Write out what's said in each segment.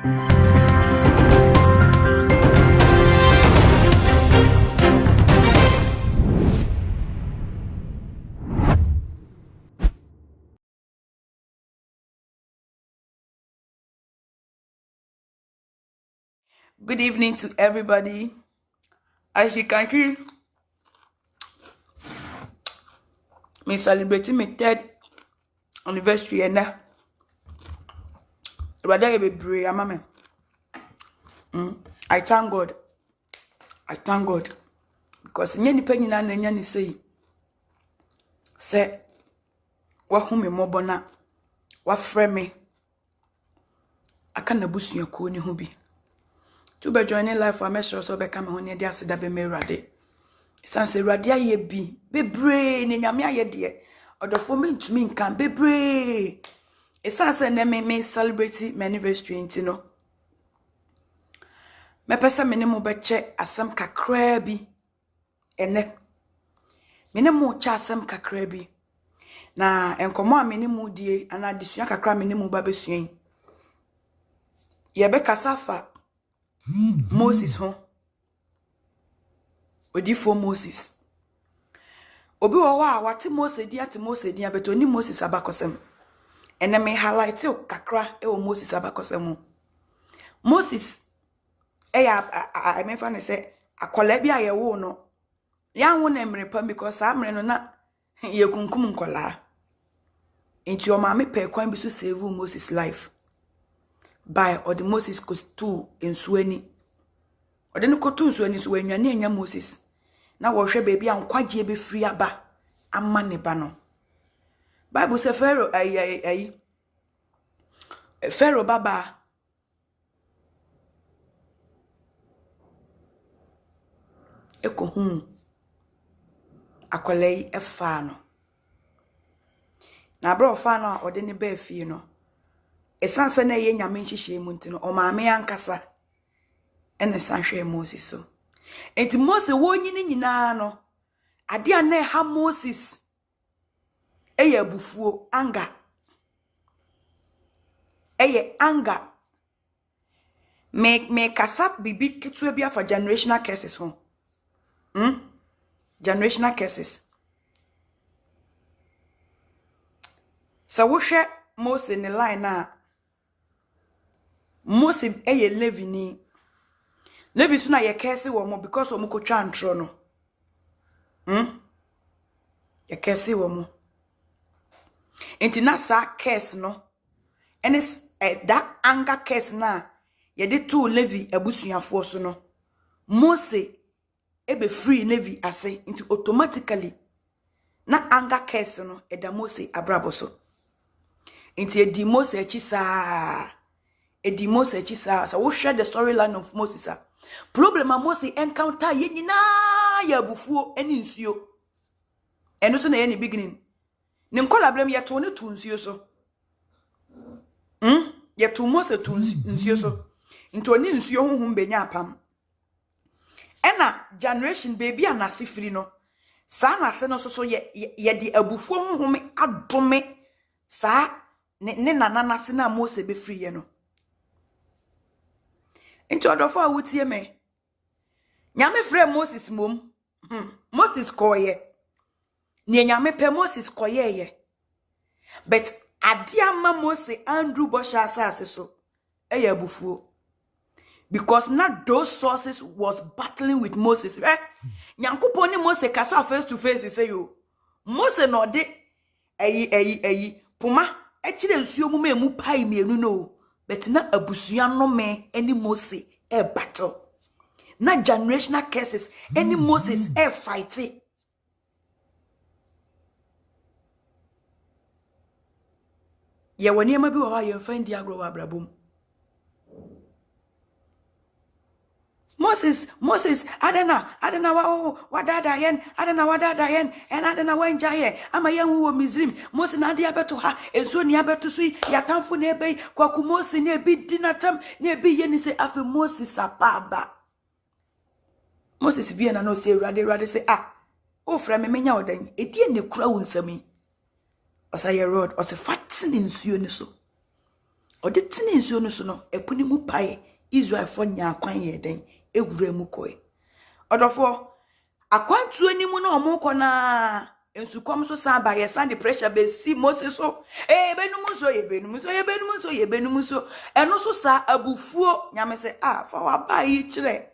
Good evening to everybody. As you can hear, me celebrating my 3rd anniversary and now. Rather be brave, mama. I thank God. I thank God. Because any penny na nyani say wa hu me mobona wa frɛ me aka na busuya ko ni hu bi. To be joining life for mesro so be come ho ne dia seda be merade. Sanse rade aye bi bebre ne nyame aye de odofo me ntumi nkan bebre. Sanse ne me celebrate my anniversary ntino. Me pesa me ne mo beche asem kakra bi ene. Me ne mo cha asem kakra bi. Na enkomo a me ne mo die ana desua kakra me ne mo ba besua. Ye be kasafa Moses ho. Odifo Moses. Obi wo wa wate Moses dia te Moses dia beto ni Moses abakosem. Ene me highlight o kakra e o Moses abakosem. Moses I mean fan say akola bia ye wo no. Ya wo na emre pam because amre no na ye kunkum nkola. Enti o ma me pe kwan bi so save Moses life. By or the Moses kostu ensuani. Ode no kotu ensuani so wanwane anya Moses. Na wo hwe baby ankwagye be free aba amma ne ba no. Bible say Pharaoh baba ekohu akolei efa no. Na bro fa no a ode ne ba fie no. Esanse na ye nyame nhihye mu ntino o maame ankasa ene sanhwe Moses so. Enti Moses wo nyini nyina no ade a na ha Moses eye abufuo anga eye anga me kasap bibi kitu bia for generational curses ho. Generational curses. So wo hwe Moses ne line na Moses eye Levi ni Levi so na ye curse wo mo because o mo ko twa ntro no. Ye curse wo mo. Enti na sa curse no. And it's that anger curse na ye de to Levi abusuafo so no. Moses ebe free Levi ase into automatically na anger curse no eda Moses abrabo so. Enti edi Moses echi saa. Edi Moses echi saa. So we share the storyline of Moses. Problem a Moses encounter ye nyina ya bufuo eni nsuo. Eno so na ye ni beginning. Ne nkola blem ye to ne tu nsuo so. Ye tu Moses tu nsuo so. Into ni nsuo honhom benya apam. Ena generation baby anase firi no. Sa na se no so ye di abufuo honhom adome sa ne nanana se na Moses be free ye no. Into odofo awutie me. Nyame frɛ Moses mom. Moses koye. Ni nyame pe Moses koye ye. But adiama Moses Andrew Bosha asase so eye abufuo. Because not those sources was battling with Moses. Nyankopon ni Moses kasa face to face say you. Moses no de puma ekire nsuo mu emu pai mienu no. But na abusua no me any Moses battle. Na generational curses any Moses fighting. Ye wani ma bi wo ha ye find dia agro abrabom. Moses, adena wa dada yen, adena wa dada yen, and adena wa njaye, ama yen wo Misrim, Moses na dia beto ha, enso ni abeto sui, ya tamfo ne be, kwa ku Moses ne bi dinatam, ne bi yen se afi Moses apaba. Moses bi na no se rade se o fra me menya odan, edie ne kura wo nsami. Osa ye road, o se fatin nsuo ni so. ode tini nsuo no so no epuni mu pae Israel fo nya akwan ye den ewura mu koe odofo akwantu animu na omukọ na ensukom so san ba ye san the pressure be si Moses so benum so eno so sa abufuo nyame se fa wa ba yi kire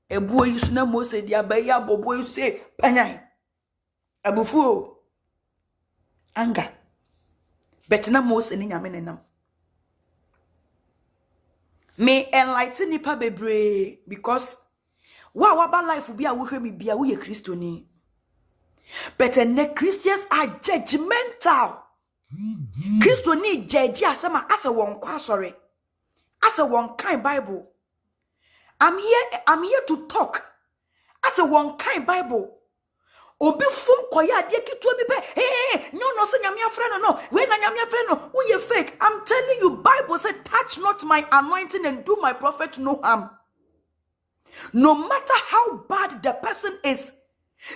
ebuo yi so na Moses dia ba yi abobo yi se panyan abufuo anga betina Moses ni nyame nenam me enlighten nipa bebre because wa ba life bi a wo hwe mi bia wo ye Kristoni. But the Christians are judgmental. Kristoni judge asema as a one sorry. As a one kind Bible. I'm here to talk. As a one kind Bible. Obi fum koya de kitu bi be. Hey, no say nyame afre no. We na nyame afre no. Who you fake? I'm telling you, Bible said, touch not my anointing and do my prophet no harm. No matter how bad the person is,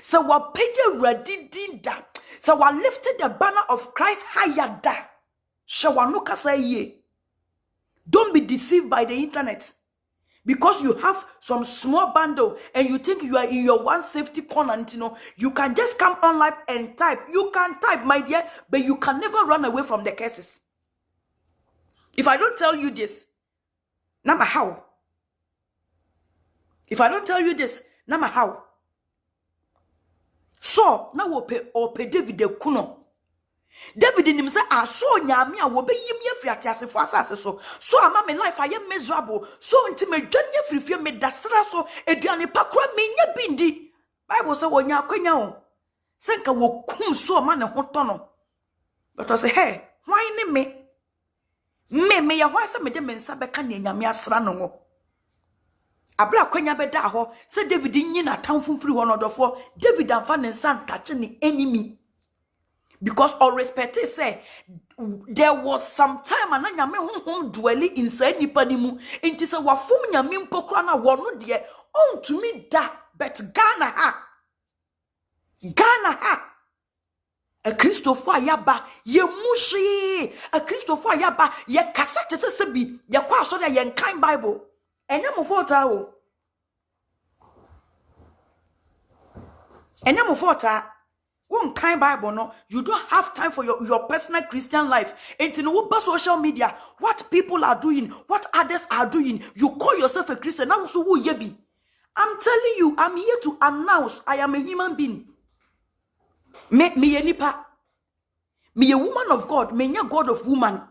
so what page ready did that. So what lifted the banner of Christ higher that. Shawanuka say ye. Don't be deceived by the internet. Because you have some small bundle and you think you are in your one safety corner, you can just come online and type. You can type, my dear, but you can never run away from the curses. If I don't tell you this, nama how? If I don't tell you this, nama how? So now we pay David de kuno. David in himself so nyame a wo be yim ye fiate asefo asase so ama me life I am miserable so nti me dwane frifie me dasra so eduane pakra me nya bindi Bible say wo nya akwanya o senka wo kum so ma ne hoto no but I say hey why ne me ya why say me de me nsa beka ne nyame asra no ngo abra kwanya beda ho say David nyi na tamfumfiri ho no dofo David amfa ne nsa ntache ne enemy. Because all respect say there was some time and nyame honhom dwelling inside nipa ni mu enti say wafom nyame mpokra na wono de on to me da but Ghana ha a Christopher ayaba ye mushi a Christopher ayaba ye kasate se bi ye kwa so de ye kan Bible enya mo fota o enya mo fota one kind Bible, no, you don't have time for your personal Christian life. And in what social media, what people are doing, what others are doing, you call yourself a Christian. Now, so who you be? I'm telling you, I'm here to announce I am a human being. Me nipa, me a woman of God, me a God of woman.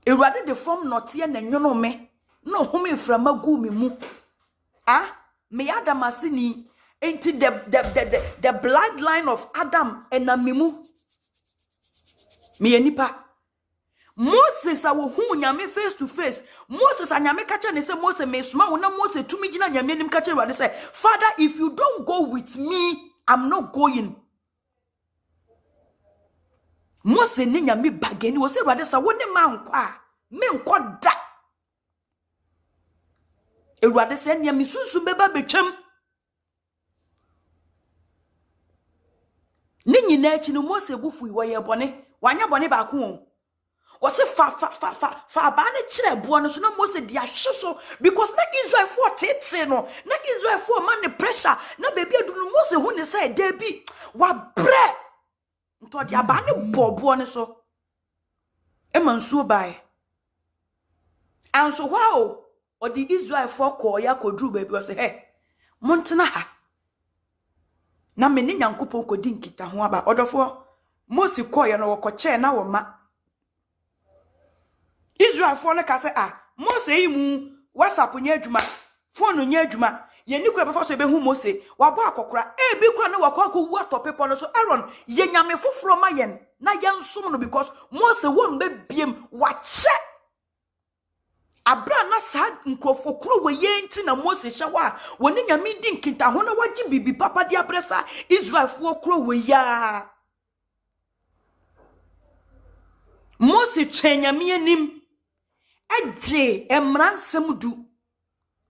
E rather the form not here and you know me, no home from a gu me mu. Me Adamasini. Into the bloodline of Adam and Namimu. Me enipa. Moses a wo hu nyame face to face. Moses a nyame kache ne se Moses me suma wona Moses tumi gina nyame nim kache Awurade say, Father, if you don't go with me, I'm not going. Moses ne nyame bageni wo se Awurade say woni ma nkwa me nkwa da. Awurade say nyame susu beba betwam. Ninyi na echi no Mose bufu iwo ye bone wanya bone ba ko o se fa ba ne kire bo no so na Mose dia hyeso because na Israel for tete no na Israel for man the pressure na baby adu no Mose hu ne say da bi wa bre nto dia ba ne bobo ne so e mansuo bae anso wow o di Israel for ko ya kodru baby o say hey montena ha na me ne nyankopon kodi nkita ho aba odofo Mose koye no wokoche na wo ma Israel for no ka se Mose yi mu WhatsApp nya adwuma phone nya adwuma ye ni kura before so be hu Mose wa bo akokora bi kura na wakoko wu atopepo no so Aaron ye nyame foforo ma yen na ye nsom no because Mose won be biem wa che Abra na sa nkrofo kro we ye nti na Mose hyewa woni nyame di nkita ho na waji bibi papa di abresa Israel fo kro we ya Mose twenyame anim eje emransem du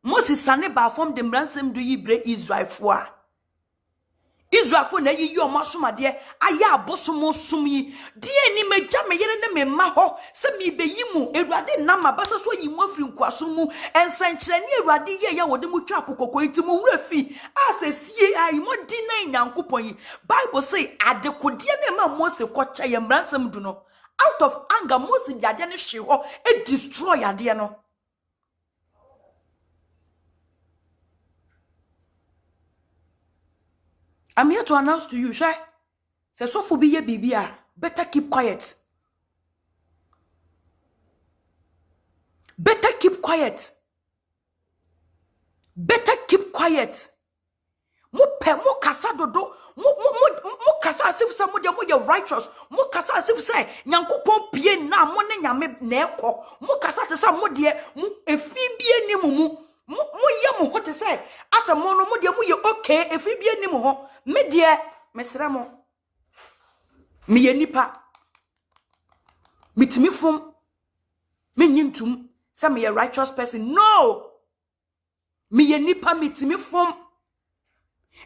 Mose sane ba fom de emransem du yibre Israel fo a Israel for na yi omasoma de aya abosomo som yi de ni meja me yere ne me ma ho se me beyi mu Ewurade na mabasa so yi mu afiri nkwaso mu ensankyere ne Ewurade ye ya wode mu twa apokoko nti mu wura fi asesie ai mo di na Nyankopon yi Bible say adekode ne ma Mose kwacha ye mransam du no out of anger Mose de ade ne hwe ho e destroy ade no. I'm here to announce to you, sure. Say so for be ye bibia. Better keep quiet. Better keep quiet. Better keep quiet. Mo kasa dodo. Mo kasa asif say mo ye righteous. Mo kasa asif say Nyankopon pie na mo ne nyame na ekọ. Mo kasa te say mo de mo efi bie ni mu. Mo ye mo ho te say asa mo no mo de mo ye okay efi bie ni mu ho. Me de mesra mo. Me ye nipa. Mitimi fom. Me nyintum say me ye righteous person. No. Me ye nipa mitimi fom.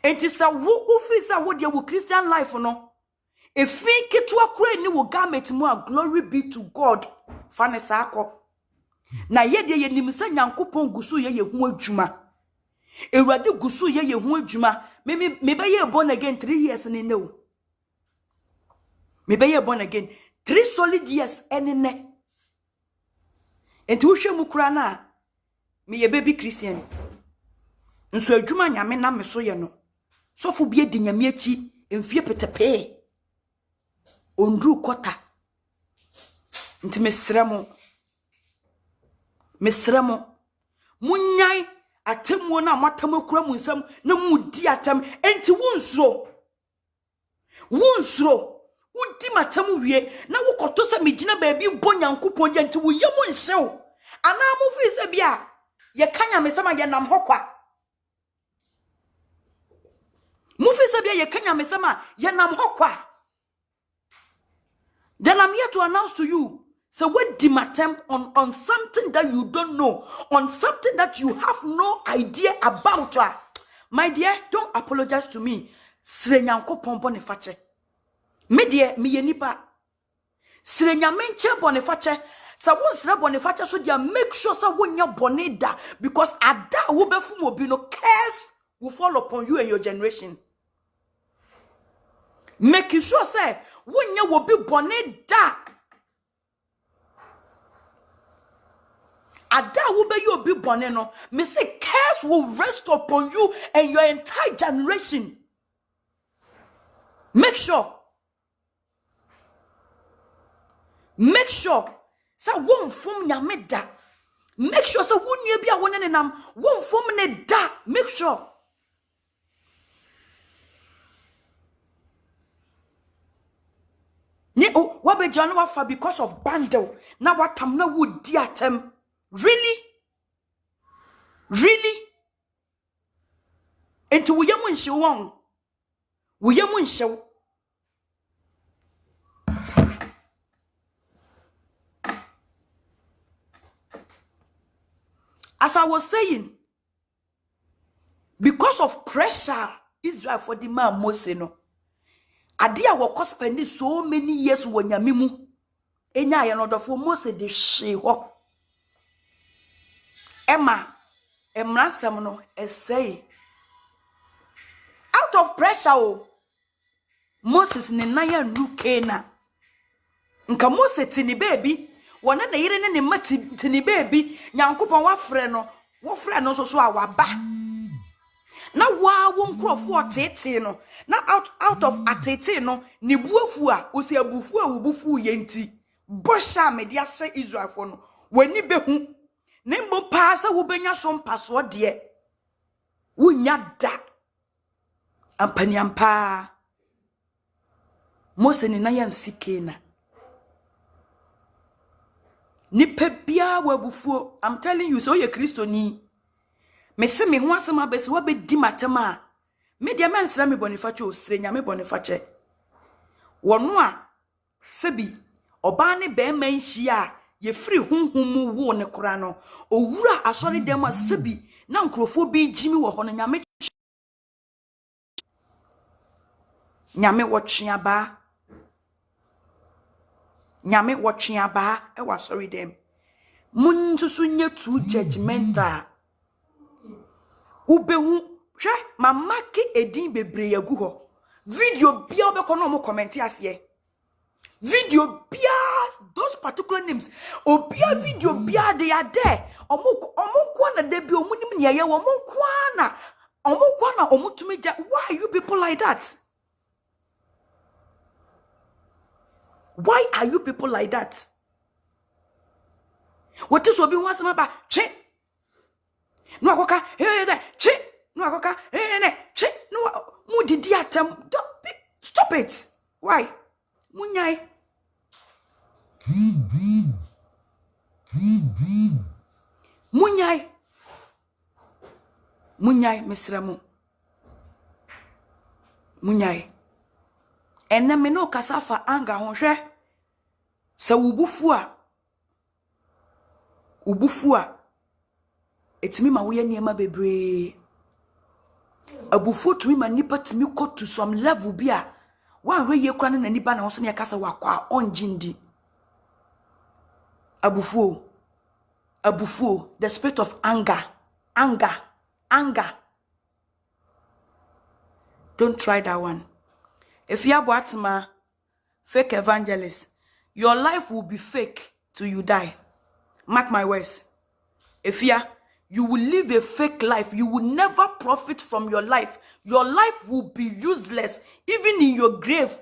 Enti sa wo ofisa wo de wo Christian life no. Efi ketua kura ni wo garment mu a glory be to God. Fane sa akọ. Na ye de ye nimsa Nyankopon gusu ye hu adwuma. Ewurade gusu ye hu adwuma. Me be ye born again 3 years ni ne wo. Me be ye born again 3 solid years ene ne. Enti wo hwemu kura na me ye baby Christian. Nso adwuma nyame na me so ye no. Sofo bie di nyame achi emfie petepe. Ondru kota. Nti mesremo. Munyai atemu na matam akura mu nsam na mudi atam enti wunsro. Udi matam wie na wokoto se megina baabi bo Nyankopon enti wo yemu nhyew. Ana mo fi se bia ye kanya mesama ye nam hokwa. Mufi sabia ye kanya mesama ye nam hokwa. Then I'm here to announce to you. So what dimatem on something that you don't know, on something that you have no idea about. My dear, don't apologize to me. Srenyanko pompone fache. Me dear, me ye nipa. Srenyamenche bonifache. Sa won sre bonifache so dia make sure sa wonya boneda because ada wo befu mo bi no curse will fall upon you and your generation. Make sure say wonya wo bi boneda. Ada wo be you bi bone no. Me say curse will rest upon you and your entire generation. Make sure. Say won fom nyame da. Make sure say wonua bi a wonene nam won fom ne da. Make sure. Ni o wa be janu wafa because of bundle. Na watam na wo di atem. Really? Enti wo yemu nhye won. Wo yemu nhye. As I was saying, because of pressure, Israel for the man Mose no. Adia wako spending so many years when yamimu. Enya yanodo for Mose de sheho. Emransam no say. Out of pressure, Moses ne naya nukena. Nka Mose tini baby. Wana na yire ne mati tini baby Nyankopon wafre no so awaba na wa wo nkrofo tete no na out of atete no ne buafu a osi abufu a wubufu yenti bosha mede ahye Israel fo no wani behu ne mbo paasa wo benya so mpaso de wunya da ampani ampa Mose ni na yansike na nipa bia wabufuo. I'm telling you, so ye Kristo ni. Me se me ho asem abesi wa be di matema. Me dia mensra me bonifache osrenya me bonifache. Wono a sebi oba ne be man hia ye free hunhum wo ne kora no. Owura asori dem a sebi na nkrofo bi jimi wo ho no nyame. Nyame watchiaba. Nyame watchiaba. I was sorry them. Munzu sunye too judgmental. Ubehu. She, mama ke edin bebre yagu ho. Video bia obeko no mo comment asye. Video bia those particular names. Obia video bia they are there. Omo kwana de bi omunim ne ye omo kwana omutumi ja. Why are you people like that? Why are you people like that? What is obi wants about che? No akoka che no akoka che no mu didi atem. Stop it. Why? Munyai. Munyai mesremu. Munyai. Enne me no kasafa anga honhwe. Sa ubufua. Etimi ma woye niema bebre. Abufu tumi ma nipa timi ko to some level bia. Wan hwe ye kwa na nipa na ho so ne kasa wakwa onjindi. Abufu, the spirit of anger. Don't try that one. If you are Boatma, fake evangelist, your life will be fake till you die. Mark my words. If you will live a fake life, you will never profit from your life. Your life will be useless, even in your grave.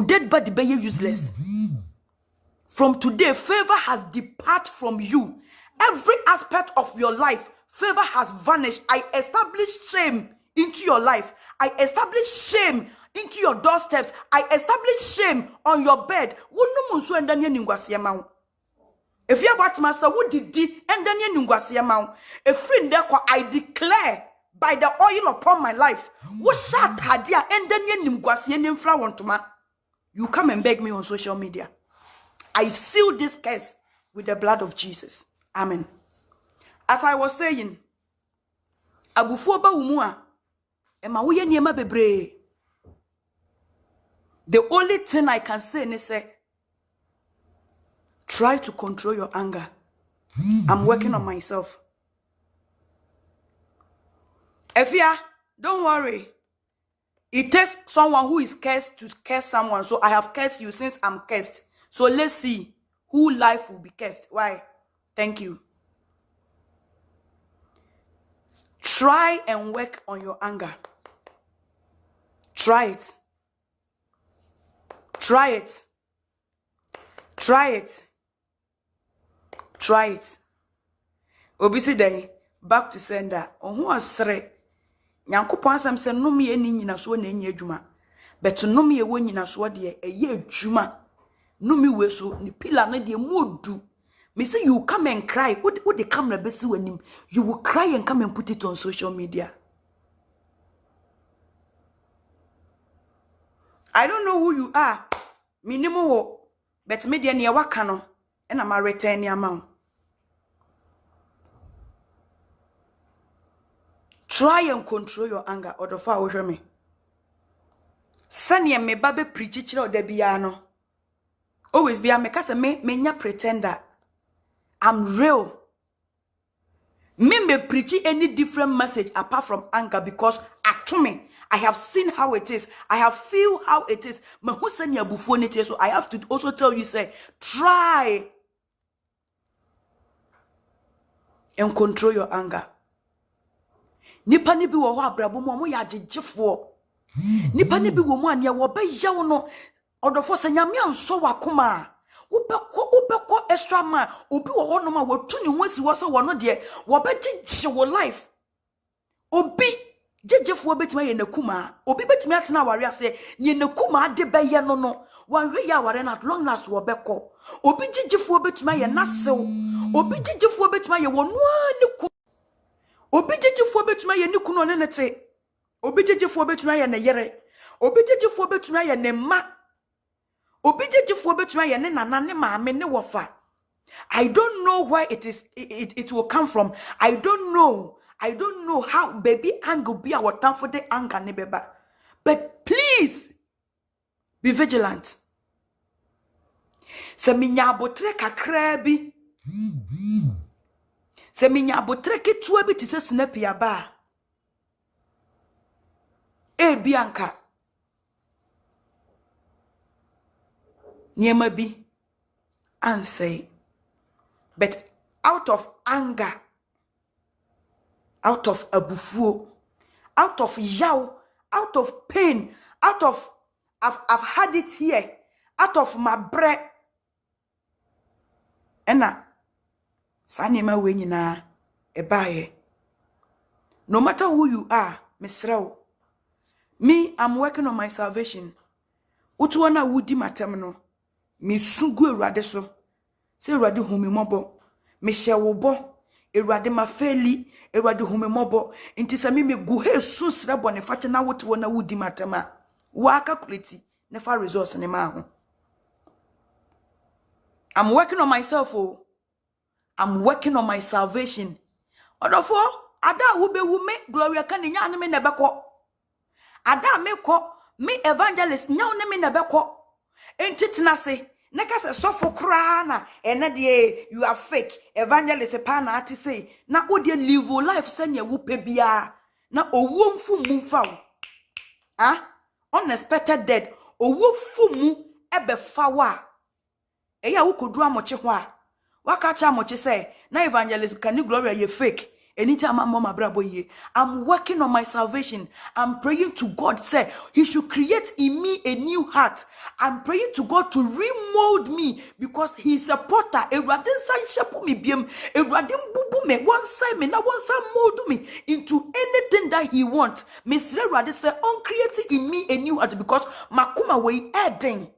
Dead body be useless. From today, favor has departed from you. Every aspect of your life, favor has vanished. I establish shame into your life. I establish shame into your doorsteps. I establish shame on your bed. If you are about master, what did and then you a friend there, I declare by the oil upon my life. What shot hadia and then you come and beg me on social media. I seal this case with the blood of Jesus. Amen. As I was saying, Abufuoba umua, ema uye niema bebre. The only thing I can say is try to control your anger. I'm working on myself. Efia, don't worry. It takes someone who is cursed to curse someone. So I have cursed you since I'm cursed. So let's see who life will be cursed. Why? Thank you. Try and work on your anger. Try it. Try it. Try it. Try it. Obisi day back to sender. Ohu asre. Nyankopon asem se nnome ye ni nyina so na enye adwuma. But nnome ye wo nyina so de eye adwuma. Nnome we so ni Fila na de modu. Me say you come and cry. What the camera besi wanim. You will cry and come and put it on social media. I don't know who you are. Minimo wo. But me de na waka no. And I'm a return amount. Try and control your anger. Or the far over me. Sanya me babe preach or de biano. Always be a mekasa me nya pretender. I'm real. Me preach any different message apart from anger because actually I have seen how it is. I have feel how it is. So I have to also tell you, say, try and control your anger. Nipa ni bi wo ho abrabo mo ya jejefo. Nipa ni bi wo mo ania wo be yawo no odofo sanyame anso wakoma. Ubeko extra man obi wo ho no ma watu ni ho si wo se wo no de wo be jeje wo life. Obi jejefo betima ye nakuma. Obi betima atena ware ase ye nakuma de be ye no no. Wan hwe ya ware na long last wo beko. Obi jejefo betima ye nasew. Obi jejefo betima ye wo no ani Obi jejefo betuma ye ni kunu ne nete. Obi jejefo betuma ye ne yere. Obi jejefo betuma ye ne ma. Obi jejefo betuma ye ne nana ne maame ne wofa. I don't know where it will come from. I don't know how baby anger be our time for the anger ne beba. But please please be vigilant. Se minya abotre kakra bi. Se minya abotre ketua bi tise snapi aba. Bianca. Niema bi and say, but out of anger, out of abufuo, out of yaw, out of pain, out of I've had it here, out of my breath. Ena sanima we nyina ebaye. No matter who you are, Misrao. Me, I'm working on my salvation. Utuana wudi matemno. Mi sugu erade so. Se erade humi mobo. Me shewo bo. Erade mafeli. Erade humi mobo. Inti sa mi me guhe susre bo ne fache na utuana wudi matema. Waka kuleti. Nefa resource ne mahu. I'm working on myself, oh. I'm working on my salvation. Odofo, ada wube wume Gloria Kani nya ne me nebeko. Ada me ko me evangelist nya ne me nebeko. Entitina se neka se sofo kra na ene de you are fake evangelist pa na ati say na o de live life sanya wo pe bia na owo mfu mu mfa wo. Unexpected death owo fu mu ebe fa wa. Eya wo kodru amoche ho a waka cha amoche say na evangelist Kani Gloria ye fake. Anytime I'm on my brabo ye, I'm working on my salvation. I'm praying to God, say He should create in me a new heart. I'm praying to God to remold me because He's a potter. A radin side shape me biem, a radin bubu me one side me, now one side mold me into anything that He wants. Mr. Radin say, on creating in me a new heart because makuma way adding.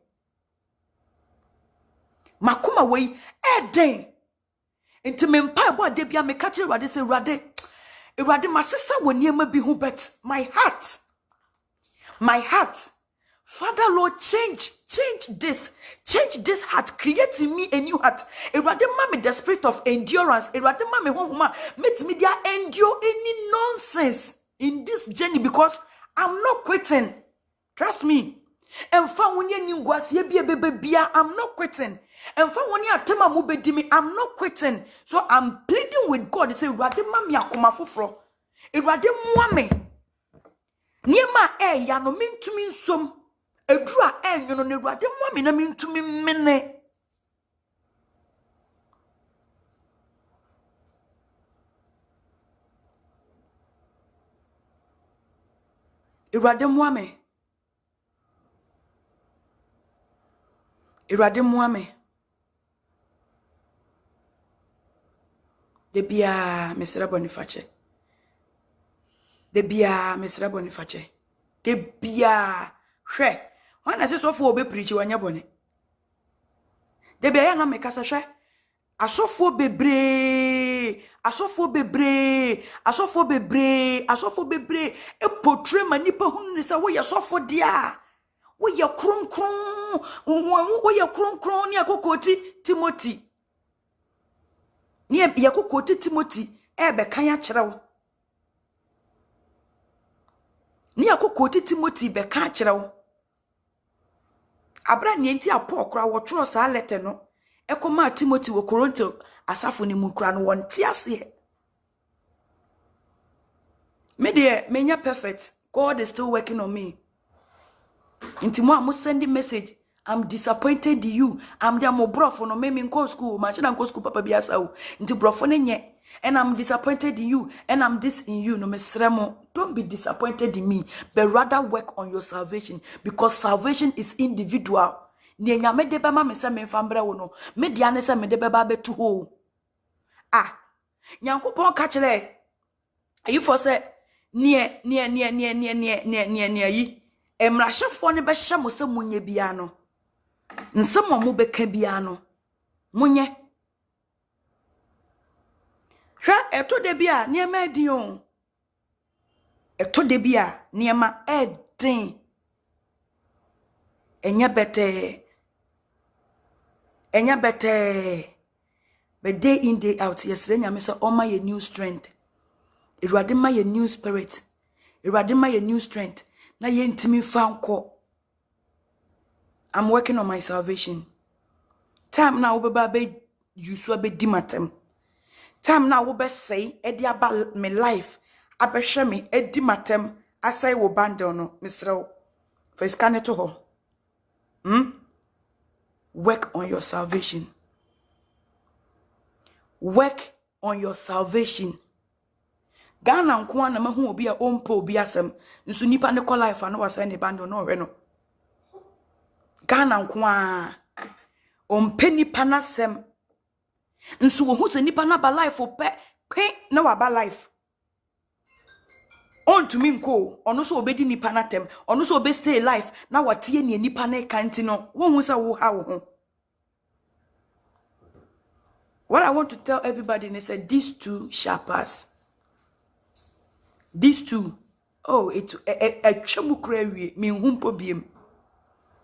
Makuma way adding. Into me mpa bo ade bia me ka kire Rade say Rade masesa woni ema bi hu bet my heart Father Lord change this heart, create in me a new heart. Rade ma me the spirit of endurance. Rade ma me honhoma met me dia endure any nonsense in this journey because I'm not quitting. Trust me. And fa woni ani ngwase bia bebia I'm not quitting. And for one year, tema mubedimi, I'm not quitting. So I'm pleading with God. He say, "Rade mami akoma fufro. Rade muame. Niema ya no mintumi nsom. Edura nyono ne rade muame na mintumi mene." Rade muame. Rade muame. Debia Mr. Boniface. Debia Mr. Boniface. Debia she. When I say so for be preach wanya boni. Debia ya na me kasa she. Asofo bebre e portray manipa hunu ni sa wo ye sofo dia. Wo ye kronkron ni akokoti Timothy. Ni yakokoti Timothy ebe kan ya kirewo. Ni yakokoti Timothy be kan kirewo. Abra ni enti apo kra wo tworo sa lete no. Ekoma Timothy wo Korinto asafo ni mu kra no won ti ase. Me de menya perfect. God is still working on me. Inti mo am sending message. I'm disappointed in you. I'm the brofo no me go school. Machina go school papa biasa o. Inti brofo ne nye. And I'm disappointed in you. And I'm this in you. No me sremo. Don't be disappointed in me. But rather work on your salvation. Because salvation is individual. Ni nyame de bema me se me fambre wo no. Me dia ne se me de beba betu ho. Nyankopon ka kire. Ayi for say nie yi. Emrahefo ne be hye mo se munye bia no. Nsemo mo beka bia no. Munye. Hwa eto de bia niema edin o. Eto de bia niema edin. Enya bete. But day in day out yesterday nyame say o ma ye new strength. Irade ma ye new spirit. Irade ma ye new strength. Na ye ntimi fa nko. I'm working on my salvation. Time now obeba be yusu be dimatem. Time now obe say edi aba me life abehwe me edi matem asai wo bande no misrew. For scan to ho. Work on your salvation. Work on your salvation. Ghana nko na mahu obi a ompo obi asem nso nipa ne call life no wasa ne bando no hwe no. Ghana nko a ompe nipa na sem nso wo hu se nipa na ba life ope kwen na wa ba life. On to me nko ono so obedi nipa na tem ono so obe stay life na watie ne nipa na kanti no wo hu se wo ha wo ho. What I want to tell everybody is that these two shall pass. These two, oh, it's a chamukrewi, me humpo biem.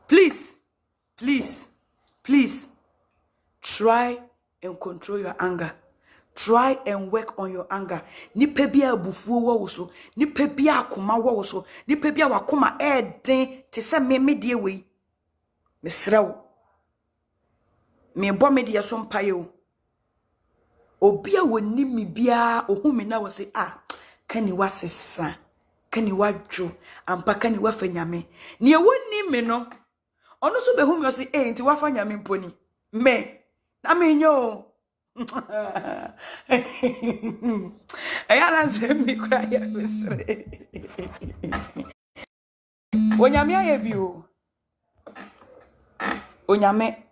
Please, please, please, try and control your anger. Try and work on your anger. Ni pebia bufu wo so, ni pebia akoma wo so, ni pebia wakoma den te se me die we. Me srew. Me bo me die so mpaye o. Obia woni mi bia ohumi na wo se kani wasesa kani wadwo ampa kani wafanyame ne woni me no ono so behumi wo se nti wafanyame mponi me na me nyo ayala se mi kra ya mesre onyame ayebi o onyame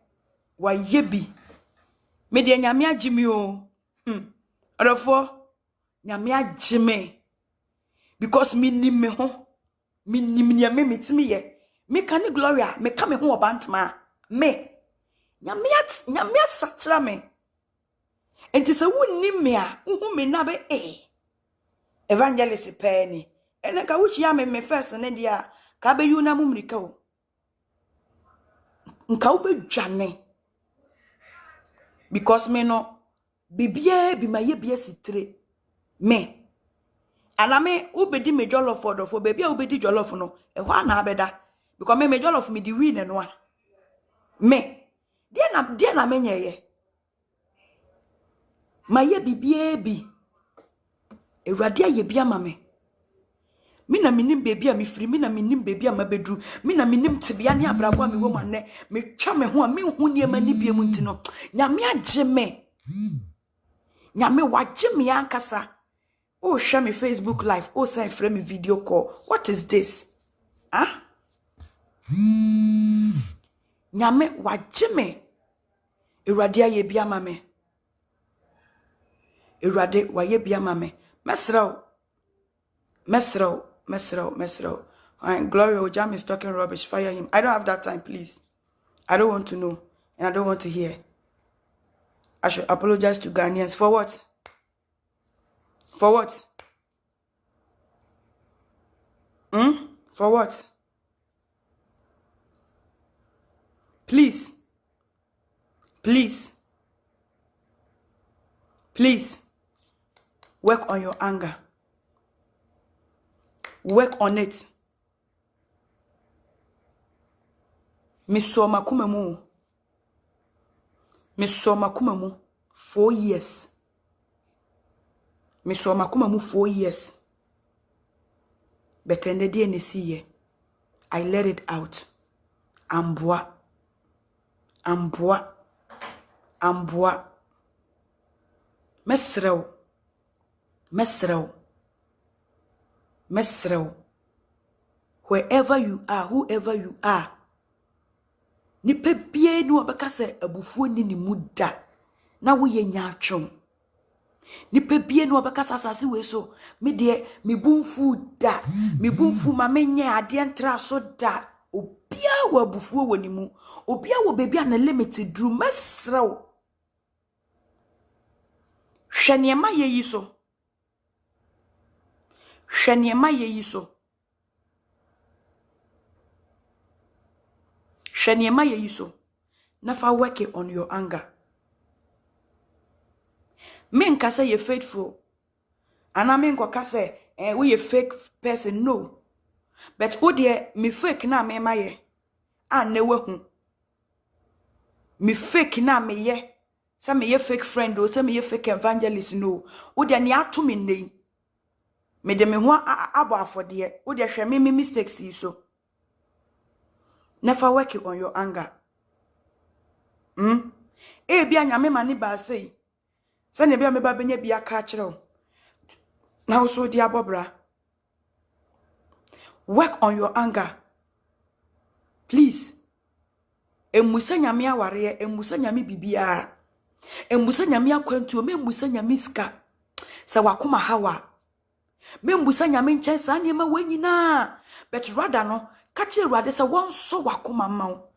wa yebi me de nyame agimi o Orofo nyame agime because me nim me ho me nim nya me metimi ye me kan Gloria me ka me ho obantma me nyame asachra me enti se wonnim me a hu me na be evangelist pani ene ka wuchi ya me first ne dia ka be yu na mumrika o nka wo be dwane because me no bibie bi maye bia sitre me aname ubedi me jollof for baby ubedi jollof no e ho na abeda because me jollof me di win no a me dia na menyeye maye bibie bi ewrade aye bia ma me na minim baby a me firi me na minim baby a mabedu me na minim tibia ne abrabo a me wo manne me twa me ho a me hu ne ma ni bia mu ntino nyame agye me nyame wagye me ankasa. Oh, share me Facebook live. Oh, send frame me video call. What is this? Huh? Nyame wagye me. Erade aye bia ma me. Erade waye bia ma me. Mesraw. Gloria Ojam is talking rubbish. Fire him. I don't have that time, please. I don't want to know. And I don't want to hear. I should apologize to Ghanaians. For what? For what? For what? Please. Please. Please. Work on your anger. Work on it. Miso makumemu. Miso makumemu 4 years. Miso makumemu 4 years. But in the DNC, I let it out. Amboa. Mesrew. Wherever you are, whoever you are. Nipe bie ni wabeka se abufuo ni muda. Na wuye nyatwom. Nipe bie ni wabeka sa asase we so. Me de me bumfu da. Me bumfu ma menye ade ntra so da. Obia wo abufuo woni mu. Obia wo baby na limited dru mesrew. Hweniema ye yiso. Hweniema ye yiso. Shaniema ye yiso. Nafa work on your anger. Men ka say you're faithful. And I mean ka say we a fake person. No. But who dear me fake na me maye. a newe hu me fake na me ye say me ye fake friend o say me ye fake evangelist no wo de ne ato me nei me de me ho abo afode wo de hwe me mistakes yi so never work on your anger e bia nyame mane ba sei say ne bia me ba benya bia ka kire na so di abobra work on your anger please emusa nyame aware emusa nyame bibia emusa nyame akwantu me emusa nyame ska se wakoma hawa me emusa nyame nchen sa niema wanyina but rather no ka kire ruade se won so wakoma mawo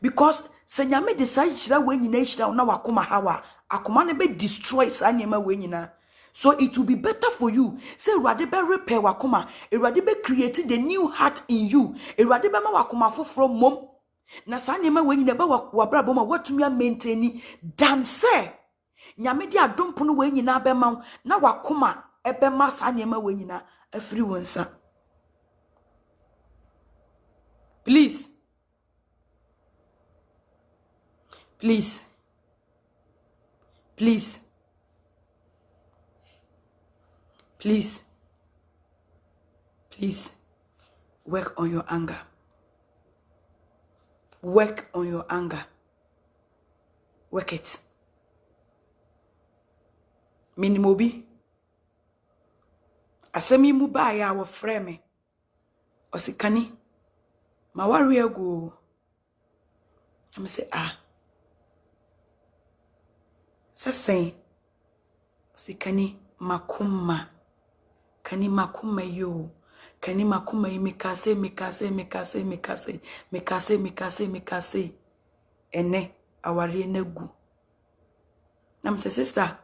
because se nyame de sa hira wanyina hira na wakoma hawa akoma ne be destroy sa niema wanyina. So it will be better for you. Say ruade be repair wakoma, ruade be create the new heart in you. Ruade be ma wakoma foforo mom. Na sa nyema wanyina ba wabra boma watumi a maintain dan say nyame di adompo no wanyina be ma na wakoma ebe ma sa nyema wanyina afiri wonsa. Please work on your anger. Work on your anger. Work it. Minimobi. Asemi mu ba ya wo frame. Osikani. Ma wari ago. I'm say Sasay. Osikani makuma. Kani makuma yo. Kani makuma mikase. Ene awari negu. Nam say sister,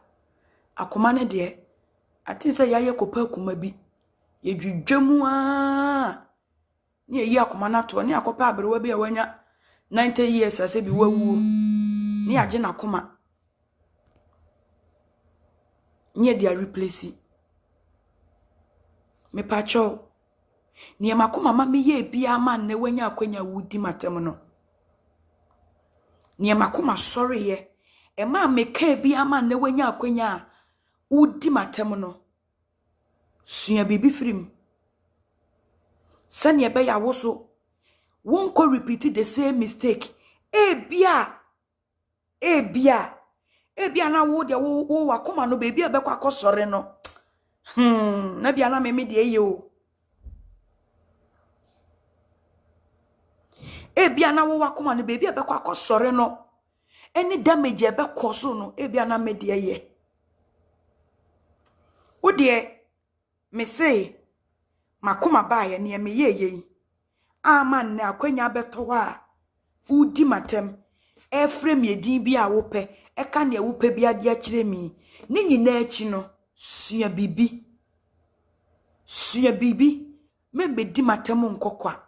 akoma ne de ati say yaye kopa akoma bi. Ye dwudwemu a. Ni eyi akoma na to ni akopa abrewa bi a wanya 90 years ase bi wawu. Ni age na akoma. Ni e dia replace. Me pacho ni makoma ma me ye bia ma ne wanya akwanya wudi matem no. Ni makoma sorry ye. E ma me ka bia ma ne wanya akwanya wudi matem no. Sua bibi firim. Sanya be ya woso won ko repeat the same mistake. Ebia na wo de wo wakoma no baby be kwa kosore no. Na bia na me de ye o. Ebia na wo wakoma no baby be kwa kosore no. Any damage e be koso no ebia na me de ye. Wo de me say makoma bae ne me ye aman na akwanya beto a udi matem efrem yedin bi a wope eka ne wope bi ade a kire mi ni nyina achi no sua bibi membe di matem nkokwa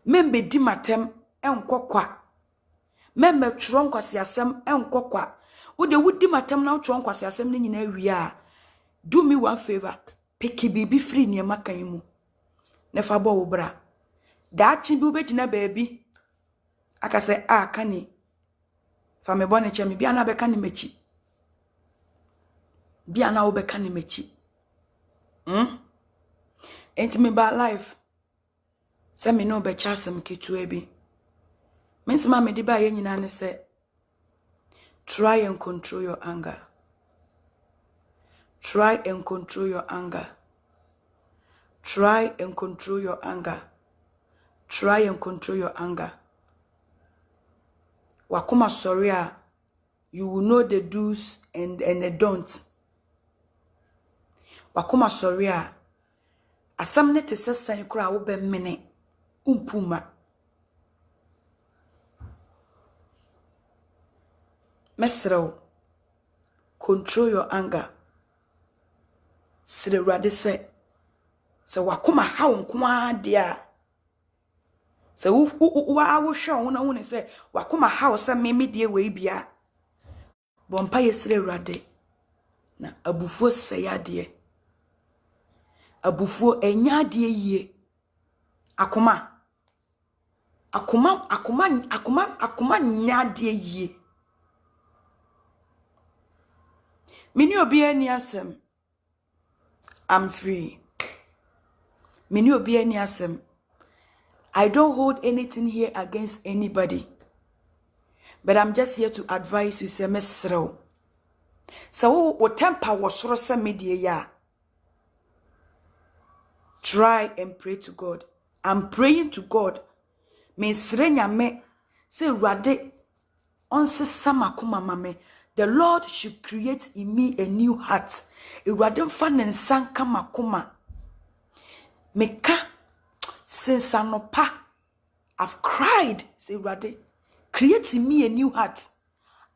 membe di matem enkokwa membe tro nkwase asem enkokwa wo de wudi matem na tro nkwase asem ni nyina wi a do me one favor peki bibi free ne makan mu nefa bo wo bra da chi bi obegina baabi aka say Kani fa me bone che me bia na beka ne machi bia na wo beka ne machi enti me ba life se me no be cha asem ketu abi me nsema me di ba ye nyina ne say try and control your anger. Try and control your anger. Try and control your anger. Try and control your anger. Wakuma sorry, you will know the do's and the don'ts. Wakuma sorry, asam ne te sesan kura wo be mene umpuma. Mesro, control your anger. Sire rade se wakuma hawo nkoa dia se wo hwe wona wona se wakuma hawo se meme die we bia bompa ye sire rade na abufuo se ya de abufuo enya de yie akoma akoma nyade ye. Mini obi ani asem. I'm free. Mini obi ani asem. I don't hold anything here against anybody. But I'm just here to advise you, say mesrew. So o temper was social media ya. Try and pray to God. I'm praying to God. Me srenya me say rade onse sama kuma mame. The Lord should create in me a new heart. Irade mfa ne nsanka makoma. Meka since anopa I've cried. Say rade create in me a new heart.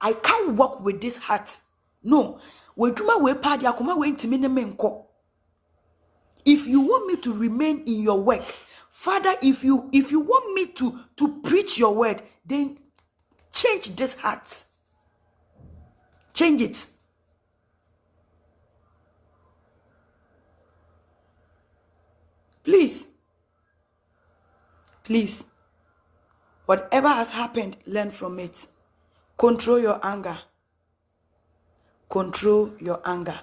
I can't walk with this heart. No. Weduma we pa dia akoma we ntimi ne menko. If you want me to remain in your work, Father, if you want me to preach your word, then change this heart. Change it. Please. Please. Whatever has happened, learn from it. Control your anger. Control your anger.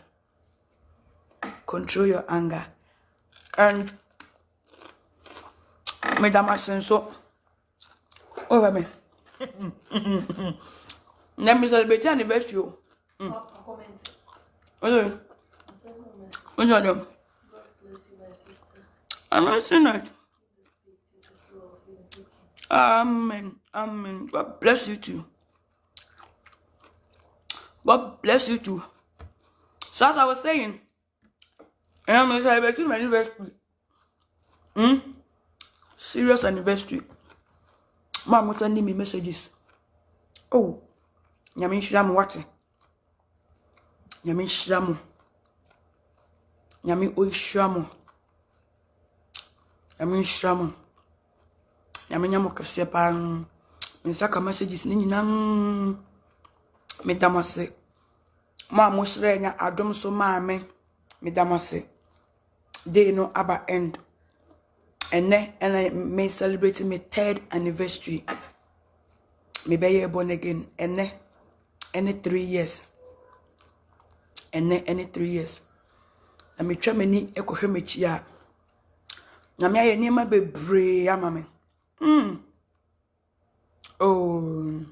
Control your anger. And Madam Asenso, over me. Let me celebrate your anniversary. What's your name? I'm not saying that. Amen. Amen. God bless you too. God bless you too. So as I was saying, I'm celebrating my anniversary. Serious anniversary. Mom sending me messages. Oh, Yamin Shram watching. Yamin Shram. Yamin Oishram. Yamin Shram. Yamin Yamokasepan. Insaka messages Ninang Medamase. Mom was renya Adam so mame Medamase. They know about end. And I may celebrate my 3rd anniversary. Maybe born again. And any 3 years. And any 3 years. And me try many ekohwe me chia. Na me aye niema bebre amame. Oh.